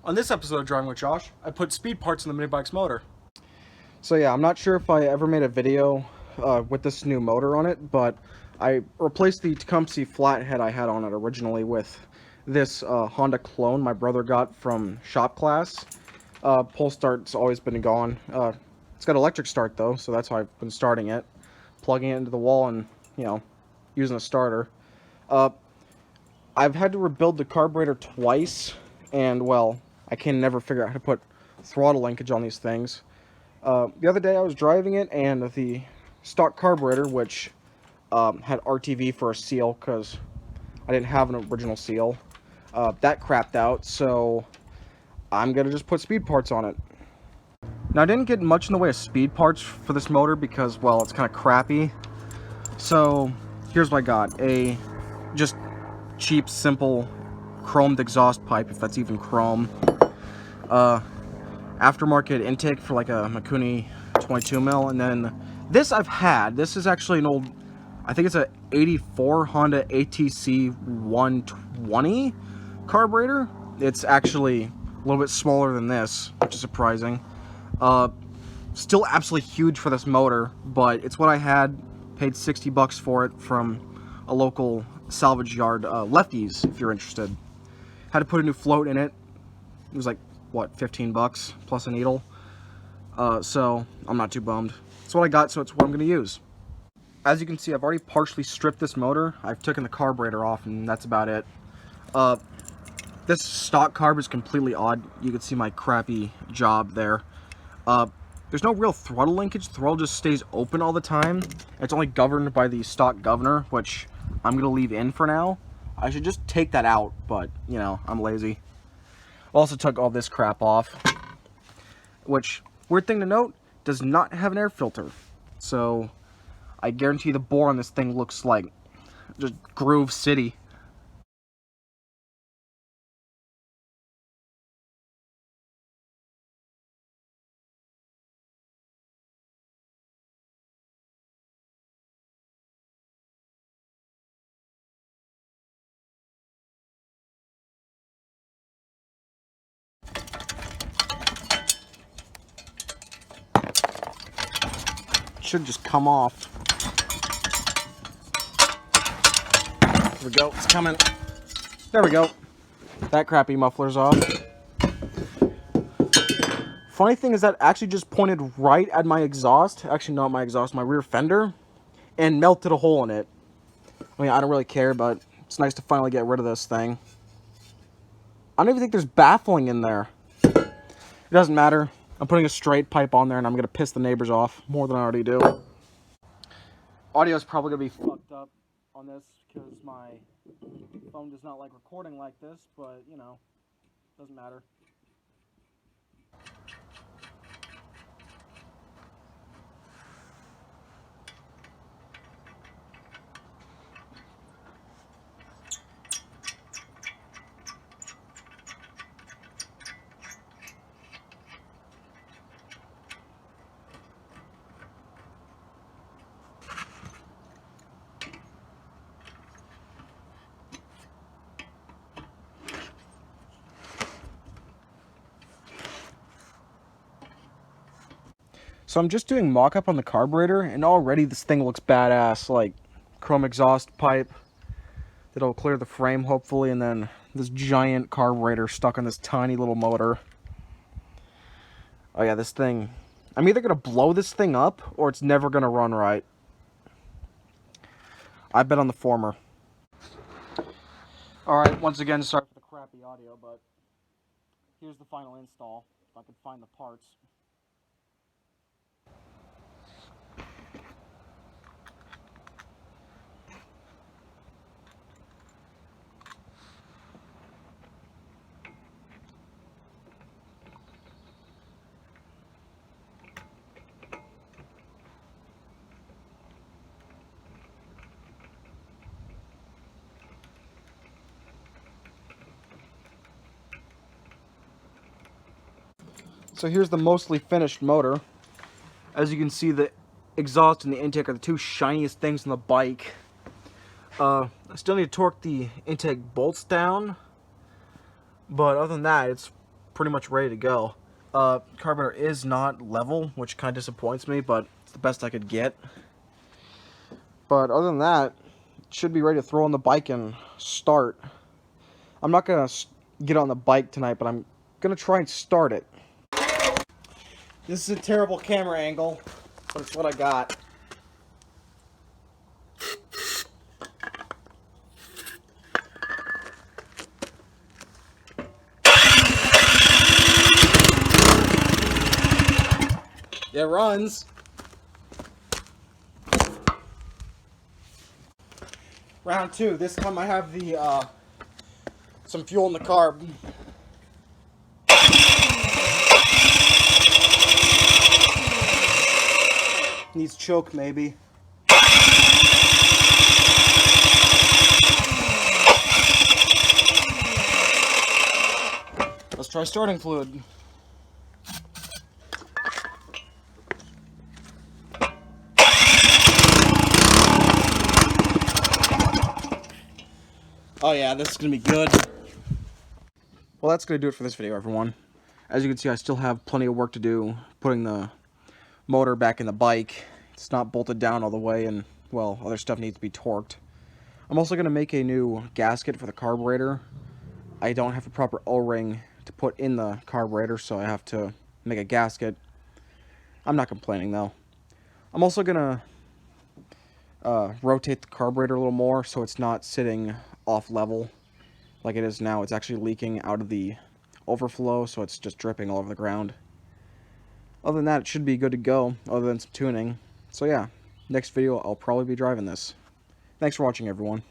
On this episode of Driving with Josh, I put speed parts in the mini bike's motor. So yeah, I'm not sure if I ever made a video with this new motor on it, but I replaced the Tecumseh flathead I had on it originally with this Honda clone my brother got from shop class. Pull start's always been gone. It's got electric start though, so that's how I've been starting it. Plugging it into the wall and, using a starter. I've had to rebuild the carburetor twice, and well, I can never figure out how to put throttle linkage on these things. The other day I was driving it, and the stock carburetor, which had RTV for a seal because I didn't have an original seal, that crapped out, so I'm going to just put speed parts on it. Now, I didn't get much in the way of speed parts for this motor because, well, it's kind of crappy. So, here's what I got. A just cheap, simple chromed exhaust pipe, if that's even chrome. Aftermarket intake for like a Mikuni 22mm, and then this I've had. This is actually an old, I think it's a 84 Honda ATC 120 carburetor. It's actually a little bit smaller than this, which is surprising. Still absolutely huge for this motor, but it's what I had. Paid 60 bucks for it from a local salvage yard, Lefties, if you're interested. Had to put a new float in it. It was like, what, 15 bucks plus a needle. So I'm not too bummed. It's what I got, so it's what I'm gonna use. As you can see, I've already partially stripped this motor. I've taken the carburetor off, and that's about it. This stock carb is completely odd. You can see my crappy job there. There's no real throttle linkage. The throttle just stays open all the time. It's only governed by the stock governor, which I'm gonna leave in for now. I should just take that out, but, you know, I'm lazy. Also took all this crap off, which, weird thing to note, does not have an air filter. So, I guarantee the bore on this thing looks like just Grove City. Should just come off. There we go, it's coming. There we go. That crappy muffler's off. Funny thing is that actually just pointed right at my exhaust. Actually, not my exhaust, my rear fender. And melted a hole in it. I mean, I don't really care, but it's nice to finally get rid of this thing. I don't even think there's baffling in there. It doesn't matter. I'm putting a straight pipe on there, and I'm going to piss the neighbors off more than I already do. Audio is probably going to be fucked up on this because my phone does not like recording like this, but, you know, doesn't matter. So I'm just doing mock-up on the carburetor, and already this thing looks badass, like chrome exhaust pipe that'll clear the frame, hopefully, and then this giant carburetor stuck on this tiny little motor. Oh yeah, this thing, I'm either going to blow this thing up, or it's never going to run right. I bet on the former. Alright, once again, sorry for the crappy audio, but here's the final install, if I could find the parts. So here's the mostly finished motor. As you can see, the exhaust and the intake are the two shiniest things on the bike. I still need to torque the intake bolts down, but other than that, it's pretty much ready to go. Carburetor is not level, which kind of disappoints me, but it's the best I could get. But other than that, it should be ready to throw on the bike and start. I'm not going to get on the bike tonight, but I'm going to try and start it. This is a terrible camera angle, but it's what I got. It runs. Round 2. This time I have the some fuel in the carb. Needs choke maybe. Let's try starting fluid. Oh yeah, this is going to be good. Well, that's going to do it for this video, everyone. As you can see, I still have plenty of work to do putting the motor back in the bike. It's not bolted down all the way, and, well, other stuff needs to be torqued. I'm also going to make a new gasket for the carburetor. I don't have a proper O-ring to put in the carburetor, so I have to make a gasket. I'm not complaining, though. I'm also going to rotate the carburetor a little more so it's not sitting off level like it is now. It's actually leaking out of the overflow, so it's just dripping all over the ground. Other than that, it should be good to go, other than some tuning. So yeah, next video I'll probably be driving this. Thanks for watching, everyone.